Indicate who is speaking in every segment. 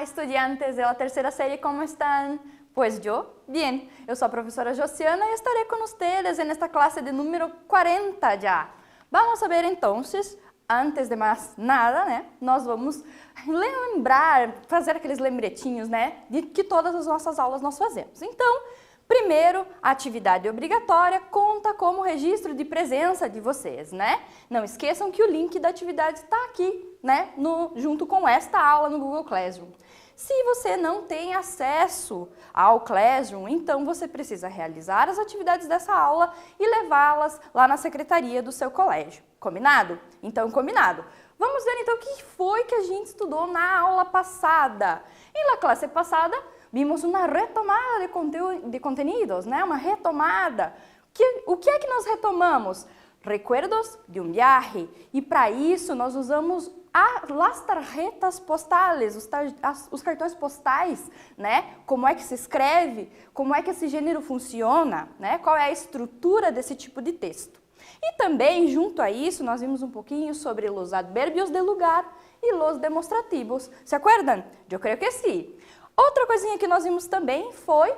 Speaker 1: estudiantes de la tercera serie, ¿cómo están? Pues yo, bien. Eu sou a professora Josiana e estaré com vocês nesta classe de número 40 já. Vamos a ver entonces, antes de mais nada, né? Nós vamos lembrar, fazer aqueles lembretinhos, né? De que todas as nossas aulas nós fazemos. Então, primeiro, a atividade obrigatória conta como registro de presença de vocês, né? Não esqueçam que o link da atividade está aqui, né? Junto com esta aula no Google Classroom. Se você não tem acesso ao Classroom, então você precisa realizar as atividades dessa aula e levá-las lá na secretaria do seu colégio. Combinado? Então, combinado. Vamos ver então o que foi que a gente estudou na aula passada. E na classe passada, vimos uma retomada de conteúdos, né? Uma retomada. O que é que nós retomamos? Recuerdos de um viaje. E para isso nós usamos as tarjetas postales, os cartões postais, né? Como é que se escreve, como é que esse gênero funciona, né? Qual é a estrutura desse tipo de texto. E também, junto a isso, nós vimos um pouquinho sobre os advérbios de lugar e os demonstrativos. Se acuerdam? Eu creio que sim. Outra coisinha que nós vimos também foi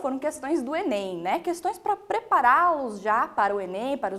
Speaker 1: foram questões do Enem, né? Questões para prepará-los já para o Enem, para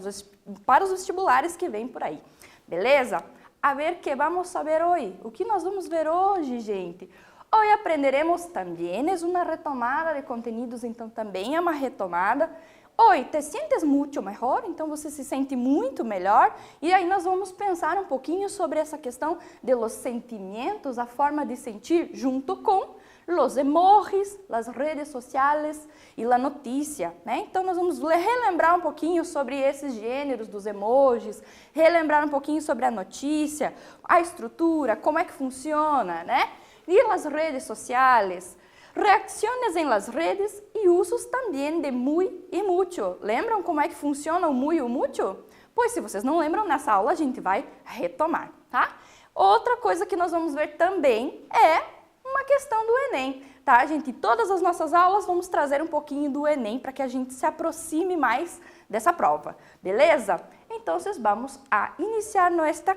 Speaker 1: os vestibulares que vêm por aí. Beleza? A ver que vamos saber hoje. O que nós vamos ver hoje, gente? Hoje aprenderemos também, é uma retomada de conteúdos, então também é uma retomada. Oi, te sientes muito melhor? Então você se sente muito melhor? E aí nós vamos pensar um pouquinho sobre essa questão de los sentimentos, a forma de sentir, junto com los emojis, as redes sociais e a notícia, né? Então nós vamos relembrar um pouquinho sobre esses gêneros dos emojis, relembrar um pouquinho sobre a notícia, a estrutura, como é que funciona, né? E as redes sociais, reacciones em las redes e usos também de muy e mucho. Lembram como é que funciona o muy e o mucho? Pois se vocês não lembram, nessa aula a gente vai retomar, tá? Outra coisa que nós vamos ver também é uma questão do Enem, tá, gente? Todas as nossas aulas vamos trazer um pouquinho do Enem para que a gente se aproxime mais dessa prova, beleza? Então, vamos a iniciar nossa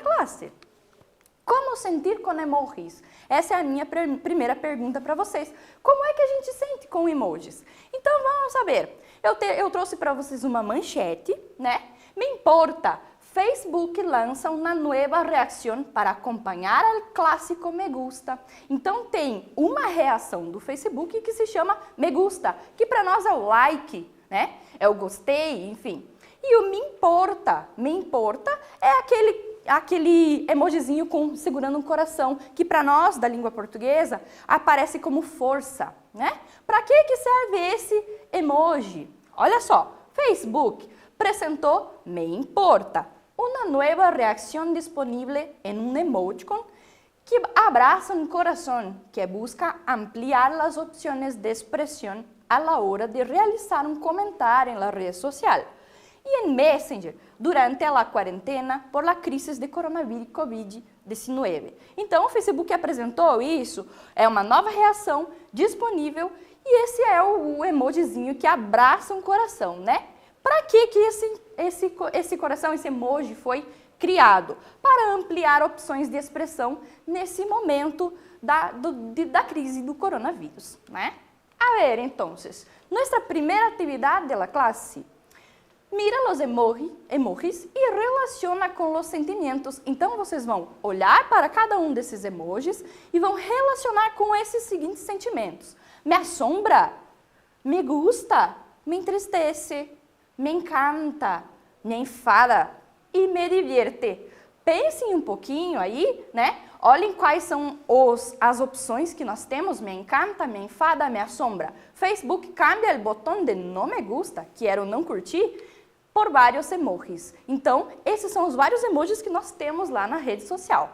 Speaker 1: classe. Como sentir com emojis? Essa é a minha primeira pergunta para vocês. Como é que a gente sente com emojis? Então, vamos saber. Eu trouxe para vocês uma manchete, né? Me importa. Facebook lança uma nova reação para acompanhar o clássico me gusta. Então tem uma reação do Facebook que se chama me gusta, que para nós é o like, né? É o gostei, enfim. E o me importa é aquele emojizinho segurando um coração, que para nós da língua portuguesa aparece como força, né? Para que serve esse emoji? Olha só, Facebook apresentou me importa. Uma nova reação disponível em um emoticon que abraça um coração, que busca ampliar as opções de expressão a la hora de realizar um comentário na rede social. E em Messenger, durante a quarentena por la crise de coronavírus Covid-19. Então, o Facebook apresentou isso, é uma nova reação disponível e esse é o emojizinho que abraça um coração, né? Para que esse coração, esse emoji foi criado? Para ampliar opções de expressão nesse momento da crise do coronavírus, né? A ver, então, nossa primeira atividade da classe. Mira os emojis e relaciona com os sentimentos. Então, vocês vão olhar para cada um desses emojis e vão relacionar com esses seguintes sentimentos. Me assombra, me gusta, me entristece, me encanta, me enfada e me divierte. Pensem um pouquinho aí, né? Olhem quais são as opções que nós temos. Me encanta, me enfada, me assombra. Facebook cambia o botão de não me gusta, que era o não curtir, por vários emojis. Então, esses são os vários emojis que nós temos lá na rede social.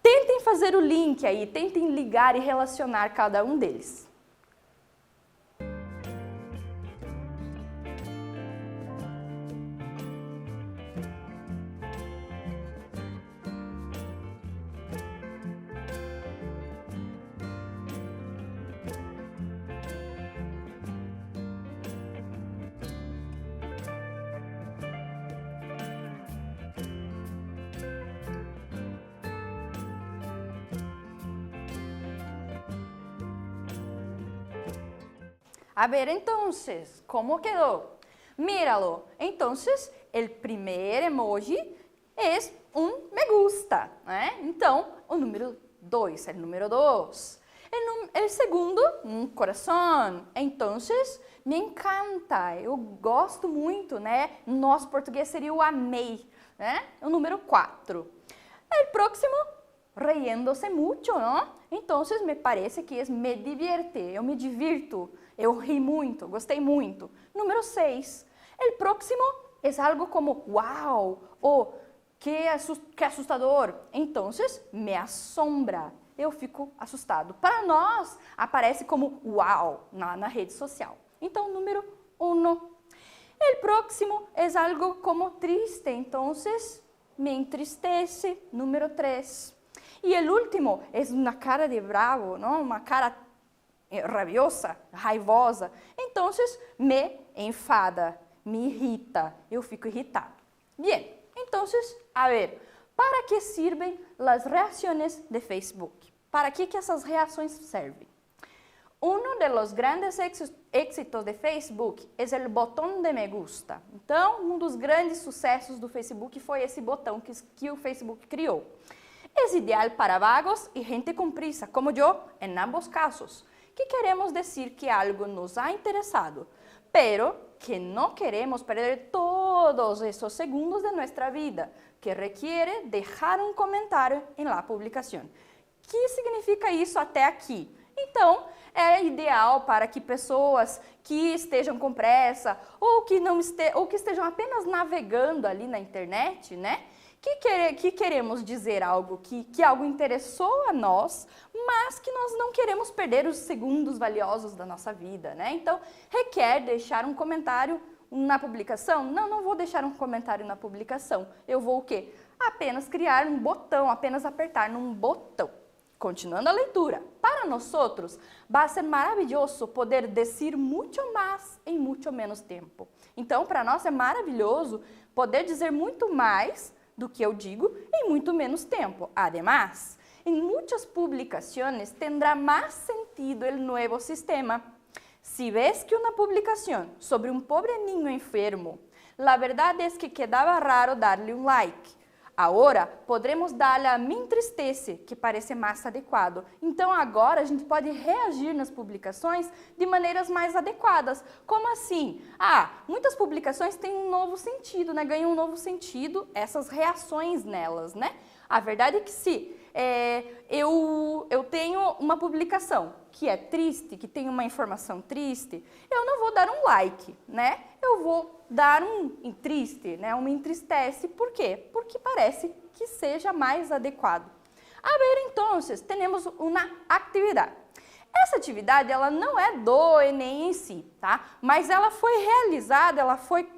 Speaker 1: Tentem fazer o link aí, tentem ligar e relacionar cada um deles. A ver, entonces, ¿cómo quedó? Míralo. Entonces, el primer emoji es un me gusta, né? Então, o número 2, el número 2. El segundo, um coração. Então, me encanta, eu gosto muito, né? No nosso português seria o amei, né? O número 4. El próximo, riéndose mucho, não? Então, me parece que é me divierte, eu me divirto, eu ri muito, gostei muito. Número 6. El próximo é algo como wow, ou que assustador. Então, me assombra. Eu fico assustado. Para nós, aparece como uau na rede social. Então, número 1. O próximo é algo como triste, então me entristece. Número 3. E o último é uma cara de bravo, não? Uma cara rabiosa, raivosa. Então, me enfada, me irrita, eu fico irritado. Bem, então, a ver, para que servem as reações de Facebook? Para que essas reações servem? Um dos grandes éxitos de Facebook é o botão de me gusta. Então, um dos grandes sucessos do Facebook foi esse botão que o Facebook criou. É ideal para vagos e gente com prisa, como eu, em ambos casos, que queremos dizer que algo nos ha interessado, pero que não queremos perder todos esses segundos de nossa vida, que requiere deixar um comentário em la publicação. O que significa isso até aqui? Então, é ideal para que pessoas que estejam com pressa ou que estejam apenas navegando ali na internet, né? Que queremos dizer algo, que algo interessou a nós, mas que nós não queremos perder os segundos valiosos da nossa vida, né? Então, requer deixar um comentário na publicação? Não vou deixar um comentário na publicação. Eu vou o quê? Apenas criar um botão, apenas apertar num botão. Continuando a leitura. Para nós outros, vai ser maravilhoso poder dizer muito mais em muito menos tempo. Então, para nós é maravilhoso poder dizer muito mais do que eu digo em muito menos tempo. Además, em muitas publicações tendrá mais sentido o novo sistema. Si ves que uma publicação sobre um pobre niño enfermo, la verdade é que quedava raro darle um like. Agora, podremos dar-lhe a me entristece, que parece mais adequado. Então, agora a gente pode reagir nas publicações de maneiras mais adequadas. Como assim? Muitas publicações têm um novo sentido, né? Ganham um novo sentido essas reações nelas, né? A verdade é que se eu tenho uma publicação que é triste, que tem uma informação triste, eu não vou dar um like, né? Eu vou dar um triste, né? Um me entristece. Por quê? Porque parece que seja mais adequado. A ver, então, temos uma atividade. Essa atividade, ela não é do Enem em si, tá? Mas ela foi realizada, ela foi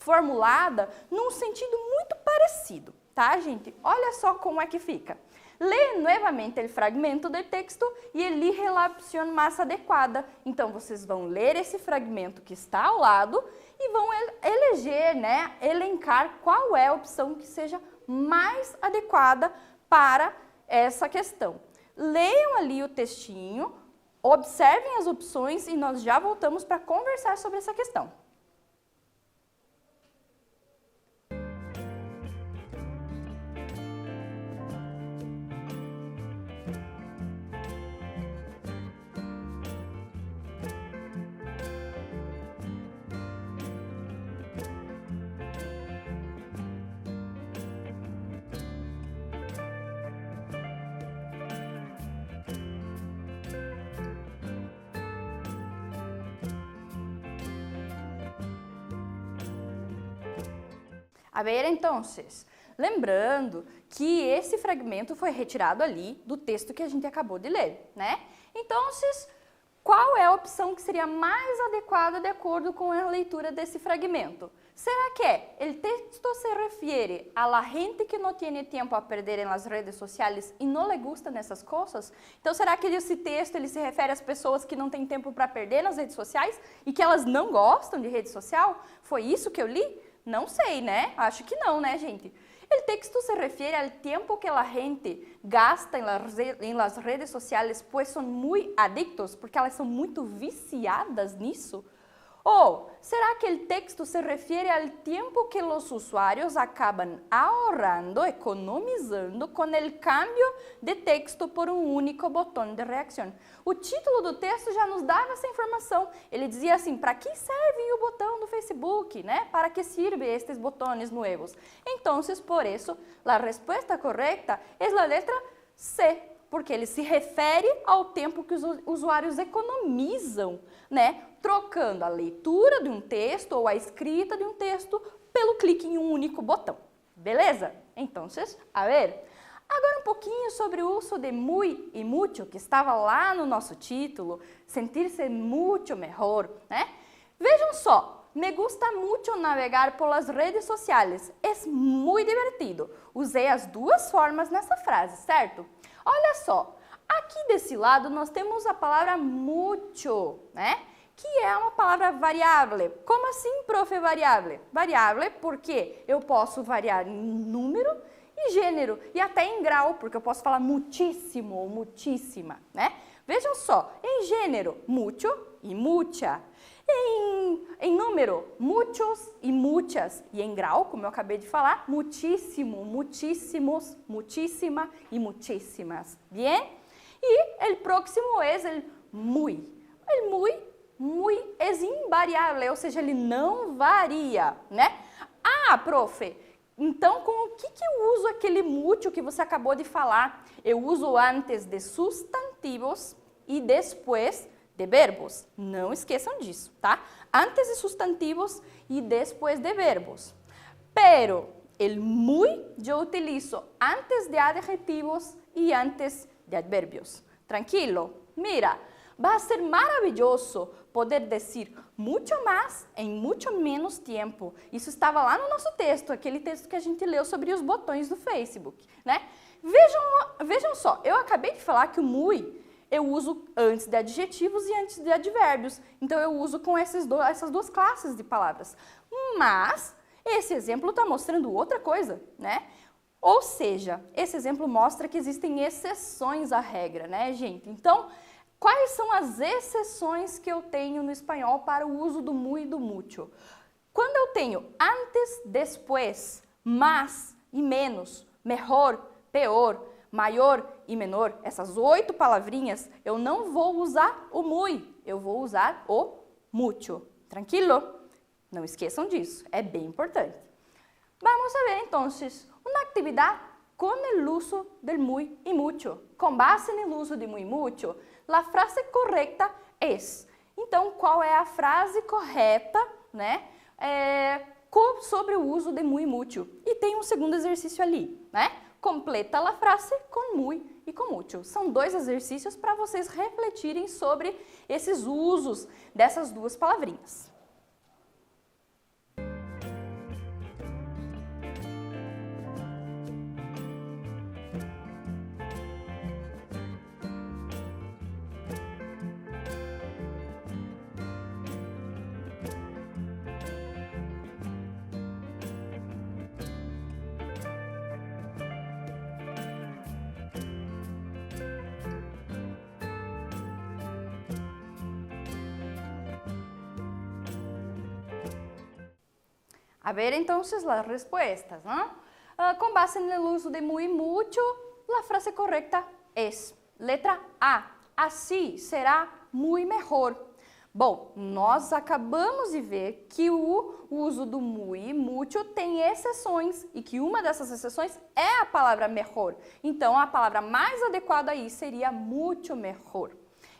Speaker 1: formulada num sentido muito parecido, tá, gente? Olha só como é que fica. Lê novamente o fragmento do texto e elige a opção mais adequada. Então, vocês vão ler esse fragmento que está ao lado e vão eleger, né, elencar qual é a opção que seja mais adequada para essa questão. Leiam ali o textinho, observem as opções e nós já voltamos para conversar sobre essa questão. A ver, então, lembrando que esse fragmento foi retirado ali do texto que a gente acabou de ler, né? Então, qual é a opção que seria mais adequada de acordo com a leitura desse fragmento? Será que o texto se refere a la gente que não tem tempo a perder nas redes sociais e não lhe gusta nessas coisas? Então, será que esse texto ele se refere às pessoas que não têm tempo para perder nas redes sociais e que elas não gostam de rede social? Foi isso que eu li? Não sei, né? Acho que não, né, gente? El texto se refiere al tiempo que la gente gasta en las redes sociales, pues son muy adictos, porque elas são muito viciadas nisso. Ou será que o texto se refere ao tempo que os usuários acabam ahorrando, economizando com o cambio de texto por um único botão de reação? O título do texto já nos dava essa informação. Ele dizia assim, para que serve o botão do Facebook, né? Para que sirve estes botões novos? Então, por isso, a resposta correta é a letra C, porque ele se refere ao tempo que os usuários economizam, né? Trocando a leitura de um texto ou a escrita de um texto pelo clique em um único botão. Beleza? Então, a ver. Agora um pouquinho sobre o uso de muy e mucho, que estava lá no nosso título, sentir-se mucho mejor, né? Vejam só, me gusta mucho navegar por las redes sociales, es muy divertido. Usei as duas formas nessa frase, certo? Olha só, aqui desse lado nós temos a palavra mucho, né? Que é uma palavra variável. Como assim, prof, variável? Variável porque eu posso variar em número e gênero, e até em grau, porque eu posso falar muitíssimo ou muitíssima, né? Vejam só, em gênero, mucho e mucha. Em número, muchos e muchas. E em grau, como eu acabei de falar, muitíssimo, muitíssimos, muitíssima e muitíssimas. Bien? E o próximo é o muy. O muy é invariável, ou seja, ele não varia, né? Ah, prof, então com o que eu uso aquele mucho que você acabou de falar? Eu uso antes de substantivos e depois de verbos. Não esqueçam disso, tá? Antes de substantivos e depois de verbos. Pero el muy yo utilizo antes de adjetivos e antes de adverbios. Tranquilo? Mira, vai ser maravilhoso poder dizer muito mais em muito menos tempo. Isso estava lá no nosso texto, aquele texto que a gente leu sobre os botões do Facebook, né? Vejam só, eu acabei de falar que o muy eu uso antes de adjetivos e antes de advérbios. Então, eu uso com essas duas classes de palavras. Mas, esse exemplo está mostrando outra coisa, né? Ou seja, esse exemplo mostra que existem exceções à regra, né, gente? Então, quais são as exceções que eu tenho no espanhol para o uso do muy e do mucho? Quando eu tenho antes, después, más e menos, mejor, peor, maior e menor, essas 8 palavrinhas, eu não vou usar o muy, eu vou usar o mucho. Tranquilo? Não esqueçam disso, é bem importante. Vamos a ver, então, uma atividade com o uso do muy e mucho. Com base no uso de muy e mucho, a frase correta é. Então, qual é a frase correta, né, sobre o uso de muy e mucho? E tem um segundo exercício ali, né? Completa a frase com muy e com mucho. São 2 exercícios para vocês refletirem sobre esses usos dessas duas palavrinhas. A ver, então, as respostas, ¿no? Com base no uso de muy y mucho, a frase correta é letra A. Assim será muy mejor. Bom, nós acabamos de ver que o uso do muy e mucho tem exceções e que uma dessas exceções é a palavra mejor. Então, a palavra mais adequada aí seria mucho mejor.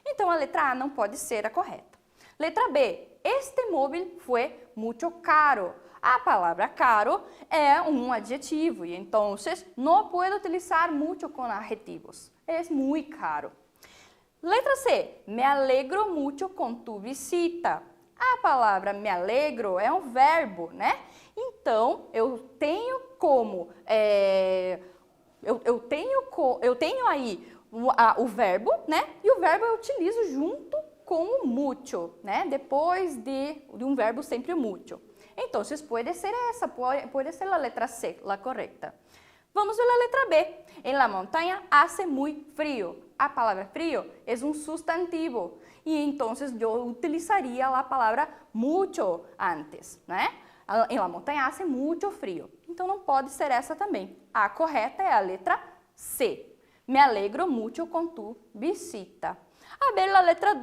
Speaker 1: Então, a letra A não pode ser a correta. Letra B. Este móvel foi muito caro. A palavra caro é um adjetivo e então não pode utilizar muito com adjetivos. É muito caro. Letra C. Me alegro muito com tu visita. A palavra me alegro é um verbo, né? Então, eu tenho como... eu tenho aí o verbo, né? E o verbo eu utilizo junto com o mucho, né? Depois de um verbo sempre o mucho. Então, pode ser essa, pode ser a letra C, a correta. Vamos ver a letra B. En la montaña hace muy frío. A palavra frío é um substantivo. E então eu utilizaria a palavra mucho antes, né? En la montaña hace mucho frío. Então não pode ser essa também. A correta é a letra C. Me alegro mucho con tu visita. A ver la letra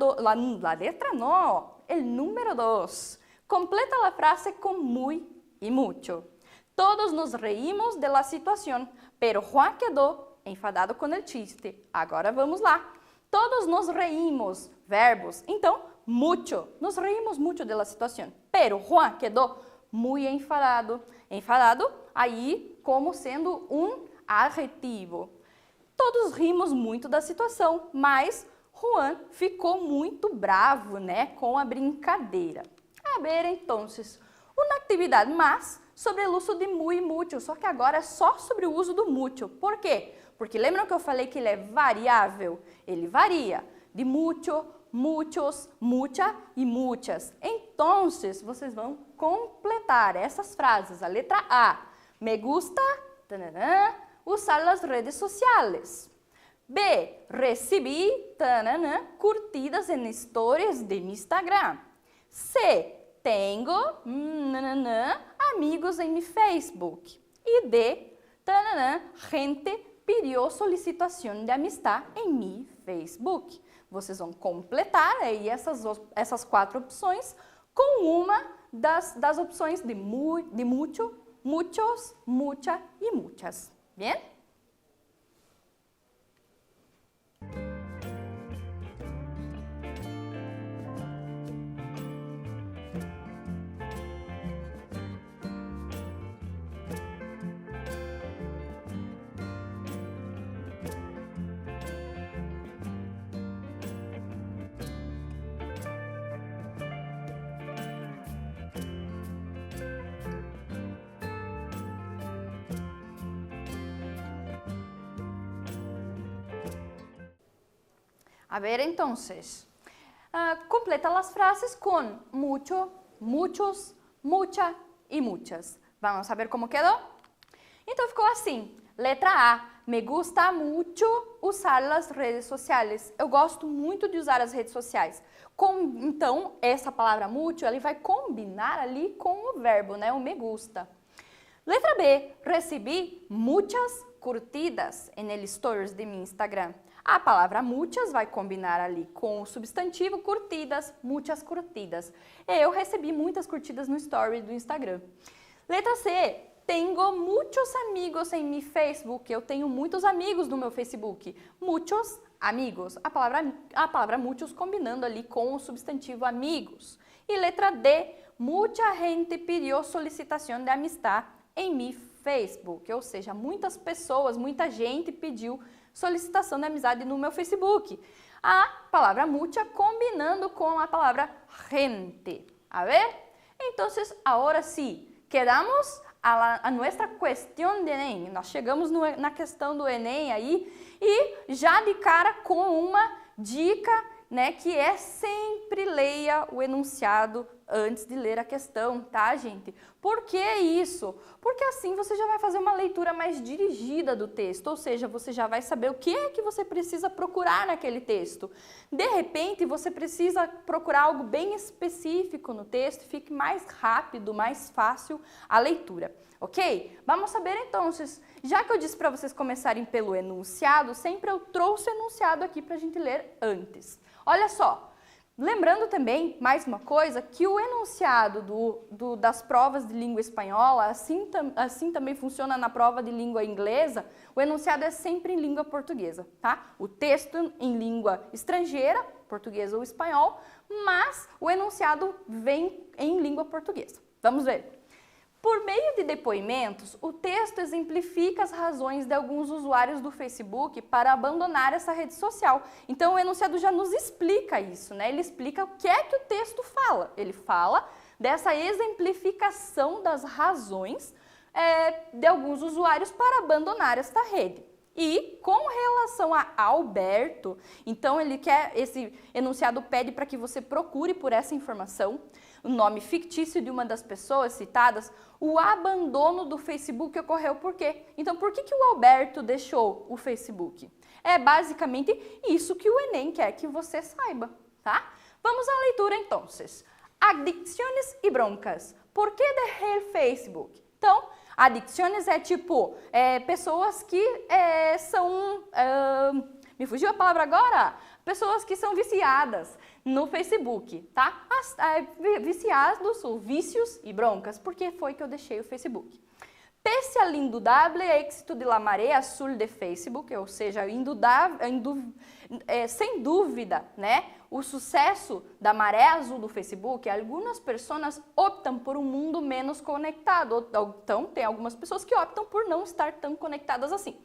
Speaker 1: no, el número 2. Completa la frase con muy y mucho. Todos nos reímos de la situación, pero Juan quedó enfadado con el chiste. Agora vamos lá. Todos nos reímos, verbos. Então, mucho. Nos reímos mucho de la situación, pero Juan quedó muy enfadado. Enfadado aí como sendo um adjetivo. Todos rimos muito da situação, mas Juan ficou muito bravo, né, com a brincadeira. A ver, então, uma atividade mais sobre o uso de muy e mucho, só que agora é só sobre o uso do mucho. Por quê? Porque lembram que eu falei que ele é variável? Ele varia de mucho, muchos, mucha e muchas. Então, vocês vão completar essas frases. A letra A, me gusta, tanana, usar as redes sociais. B, recebi, tanana, curtidas em stories de mi Instagram. C, tengo, nanana, amigos em mi Facebook. E D, tanana, gente pidió solicitação de amistad em mi Facebook. Vocês vão completar aí essas 4 opções com uma das opções de mucho, muchos, mucha e muchas. Bien? A ver, entonces, completa las frases con mucho, muchos, mucha e muchas. Vamos a ver como quedou? Então, ficou assim. Letra A. Me gusta mucho usar as redes sociais. Eu gosto muito de usar as redes sociais. Então, essa palavra mucho, ele vai combinar ali com o verbo, né? O me gusta. Letra B. Recebi muitas curtidas en el stories de mi Instagram. A palavra muitas vai combinar ali com o substantivo curtidas, muitas curtidas. Eu recebi muitas curtidas no story do Instagram. Letra C. Tenho muitos amigos em mi Facebook. Eu tenho muitos amigos no meu Facebook. Muitos amigos. A palavra muitos combinando ali com o substantivo amigos. E letra D. Muita gente pediu solicitação de amistad em mi Facebook. Ou seja, muitas pessoas, muita gente pediu solicitação de amizade no meu Facebook. A palavra mucha combinando com a palavra gente. A ver? Então, agora sim, quedamos a nossa questão de Enem. Nós chegamos na questão do Enem aí e já de cara com uma dica, né, que é sempre leia o enunciado antes de ler a questão, tá, gente? Por que isso? Porque assim você já vai fazer uma leitura mais dirigida do texto, ou seja, você já vai saber o que é que você precisa procurar naquele texto. De repente, você precisa procurar algo bem específico no texto, fique mais rápido, mais fácil a leitura, ok? Vamos saber então, já que eu disse para vocês começarem pelo enunciado, sempre eu trouxe o enunciado aqui para a gente ler antes. Olha só, lembrando também, mais uma coisa, que o enunciado das provas de língua espanhola, assim também funciona na prova de língua inglesa, o enunciado é sempre em língua portuguesa, tá? O texto em língua estrangeira, português ou espanhol, mas o enunciado vem em língua portuguesa. Vamos ver. Por meio de depoimentos, o texto exemplifica as razões de alguns usuários do Facebook para abandonar essa rede social. Então, o enunciado já nos explica isso, né? Ele explica o que é que o texto fala. Ele fala dessa exemplificação das razões de alguns usuários para abandonar esta rede. E com relação a Alberto, então esse enunciado pede para que você procure por essa informação, o nome fictício de uma das pessoas citadas, o abandono do Facebook ocorreu por quê? Então, por que o Alberto deixou o Facebook? É basicamente isso que o Enem quer que você saiba, tá? Vamos à leitura, então. Adicciones e broncas. Por que deixei o Facebook? Então, adicciones é tipo pessoas que são... me fugiu a palavra agora? Pessoas que são viciadas no Facebook, tá? Viciados ou vícios e broncas. Por que foi que eu deixei o Facebook? Pese al indudable éxito de la marea azul de Facebook, ou seja, sem dúvida, né, o sucesso da maré azul do Facebook, algumas pessoas optam por um mundo menos conectado. Então, tem algumas pessoas que optam por não estar tão conectadas assim.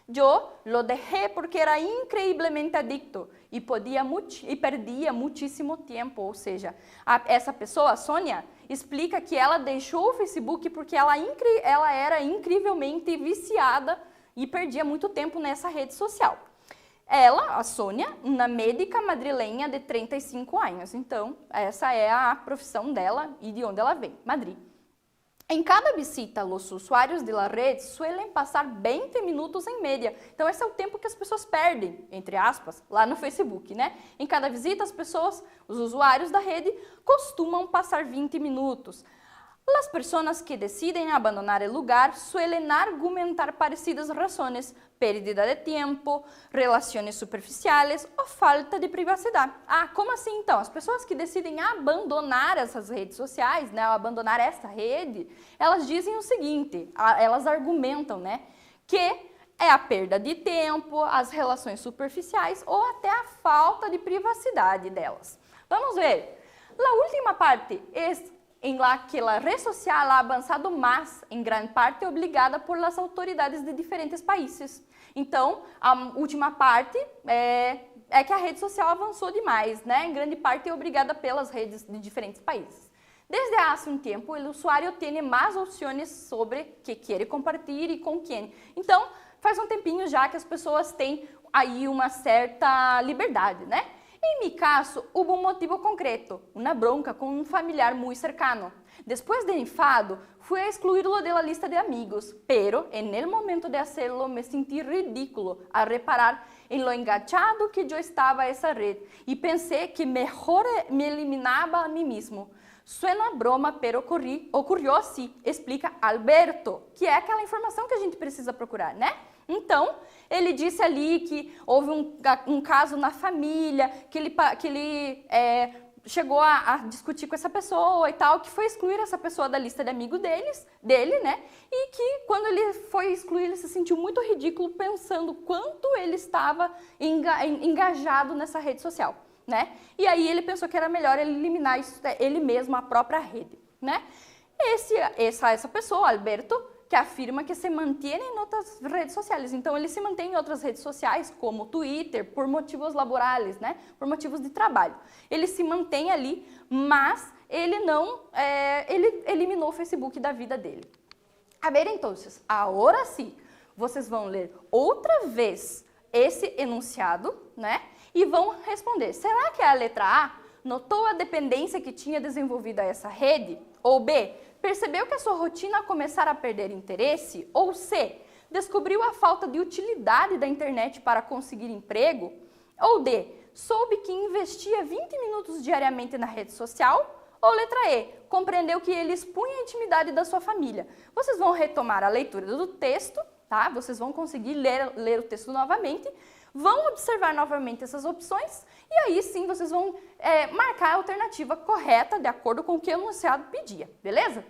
Speaker 1: Eu lo dejé porque era increíblemente adicto e perdia muitíssimo tempo. Ou seja, essa pessoa, a Sônia, explica que ela deixou o Facebook porque ela era incrivelmente viciada e perdia muito tempo nessa rede social. Ela, a Sônia, uma médica madrilenha de 35 anos. Então, essa é a profissão dela e de onde ela vem, Madrid. Em cada visita, os usuários da rede suelen passar 20 minutos em média. Então, esse é o tempo que as pessoas perdem, entre aspas, lá no Facebook, né? Em cada visita, os usuários da rede, costumam passar 20 minutos. As pessoas que decidem abandonar o lugar suelen argumentar parecidas razões: pérdida de tempo, relações superficiais ou falta de privacidade. Ah, como assim então? As pessoas que decidem abandonar essas redes sociais, né, abandonar essa rede, elas dizem o seguinte, elas argumentam, né, que é a perda de tempo, as relações superficiais ou até a falta de privacidade delas. Vamos ver. A última parte em la que a rede social ha avançado mais, em grande parte obrigada por las autoridades de diferentes países. Então, a última parte é que a rede social avançou demais, né? Em grande parte obrigada pelas redes de diferentes países. Desde há um tempo, o usuário tem mais opções sobre o que quer compartilhar e com quem. Então, faz um tempinho já que as pessoas têm aí uma certa liberdade, né? Em meu caso, houve um motivo concreto, uma bronca com um familiar muito cercano. Depois de enfado, fui a excluí-lo da lista de amigos, pero en el momento de hacerlo me sentí ridículo a reparar en lo enganchado que eu estava a essa rede e pensei que melhor me eliminava a mim mesmo. Suena broma, pero ocorreu assim, explica Alberto, que é aquela informação que a gente precisa procurar, né? Então, ele disse ali que houve um caso na família, que ele chegou a discutir com essa pessoa e tal, que foi excluir essa pessoa da lista de amigos dele, né? E que quando ele foi excluir, ele se sentiu muito ridículo pensando quanto ele estava engajado nessa rede social, né? E aí ele pensou que era melhor ele eliminar ele mesmo, a própria rede, né? Essa pessoa, Alberto, que afirma que se mantém em outras redes sociais. Então, ele se mantém em outras redes sociais, como Twitter, por motivos laborais, né? Por motivos de trabalho. Ele se mantém ali, mas ele não, ele eliminou o Facebook da vida dele. A ver, então, agora sim, vocês vão ler outra vez esse enunciado, né? E vão responder, será que a letra A notou a dependência que tinha desenvolvido a essa rede? Ou B, percebeu que a sua rotina começara a perder interesse? Ou C, descobriu a falta de utilidade da internet para conseguir emprego? Ou D, soube que investia 20 minutos diariamente na rede social? Ou letra E, compreendeu que ele expunha a intimidade da sua família? Vocês vão retomar a leitura do texto, tá? Vocês vão conseguir ler o texto novamente, vão observar novamente essas opções e aí sim vocês vão marcar a alternativa correta de acordo com o que o enunciado pedia, beleza?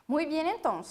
Speaker 1: Muito bem, então.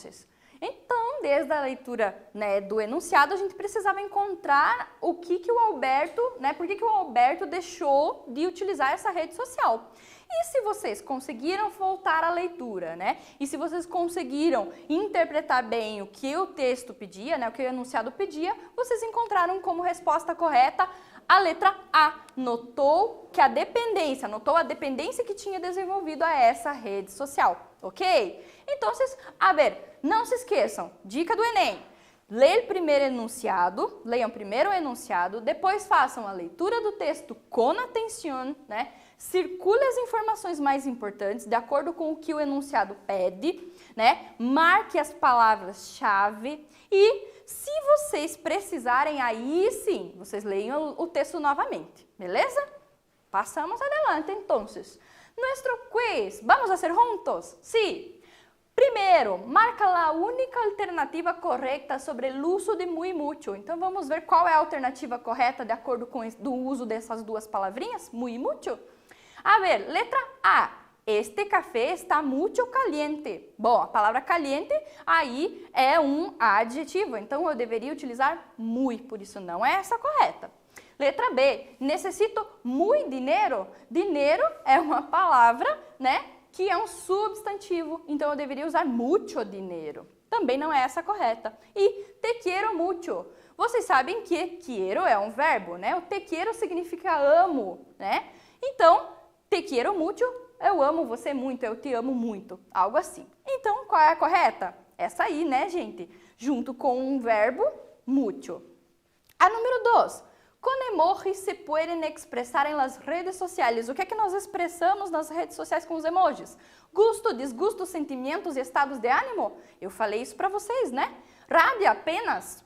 Speaker 1: Então, desde a leitura, né, do enunciado, a gente precisava encontrar o que o Alberto, né, por que o Alberto deixou de utilizar essa rede social. E se vocês conseguiram voltar à leitura, né, e se vocês conseguiram interpretar bem o que o texto pedia, né, o que o enunciado pedia, vocês encontraram como resposta correta a letra A. Notou a dependência que tinha desenvolvido a essa rede social, ok? Então, a ver, não se esqueçam, dica do Enem, leiam primeiro o enunciado, depois façam a leitura do texto com atenção, né? Circule as informações mais importantes de acordo com o que o enunciado pede, né? Marque as palavras-chave e, se vocês precisarem, aí sim, vocês leiam o texto novamente, beleza? Passamos adelante, então. Nuestro quiz, vamos fazer juntos? Sim. Primeiro, marca a única alternativa correta sobre o uso de muy mucho. Então, vamos ver qual é a alternativa correta de acordo com o uso dessas duas palavrinhas, muy mucho. A ver, letra A. Este café está muito caliente. Bom, a palavra caliente aí é um adjetivo, então eu deveria utilizar muy, por isso não é essa correta. Letra B. Necessito muy dinero. Dinero é uma palavra, né, que é um substantivo, então eu deveria usar mucho dinero. Também não é essa correta. E te quiero mucho. Vocês sabem que quiero é um verbo, né? O te quiero significa amo, né? Então, te quiero mucho, eu amo você muito, eu te amo muito, algo assim. Então, qual é a correta? Essa aí, né, gente? Junto com um verbo, mucho. A número 2. Com emojis se pueden expressar em las redes sociais. O que é que nós expressamos nas redes sociais com os emojis? Gosto, desgosto, sentimentos e estados de ânimo? Eu falei isso para vocês, né? Rábia apenas.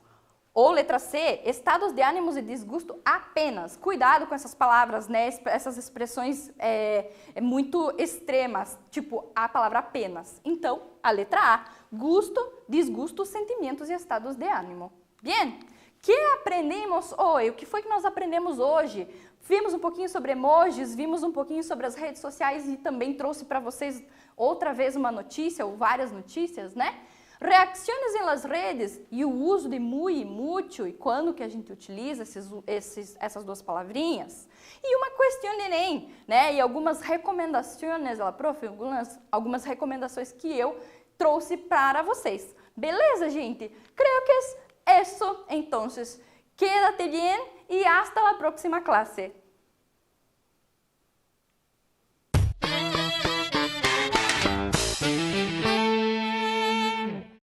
Speaker 1: Ou letra C, estados de ânimos e desgosto apenas. Cuidado com essas palavras, né? Essas expressões muito extremas, tipo a palavra apenas. Então, a letra A, gosto, desgosto, sentimentos e estados de ânimo. Bien? Que aprendemos hoje? O que foi que nós aprendemos hoje? Vimos um pouquinho sobre emojis, vimos um pouquinho sobre as redes sociais e também trouxe para vocês outra vez uma notícia ou várias notícias, né? Reacções em las redes e o uso de muy e mucho e quando que a gente utiliza essas duas palavrinhas. E uma questão de Enem, né? E algumas recomendações, algumas recomendações que eu trouxe para vocês. Beleza, gente? Creio que isso, entonces, quédate bien y hasta la próxima clase.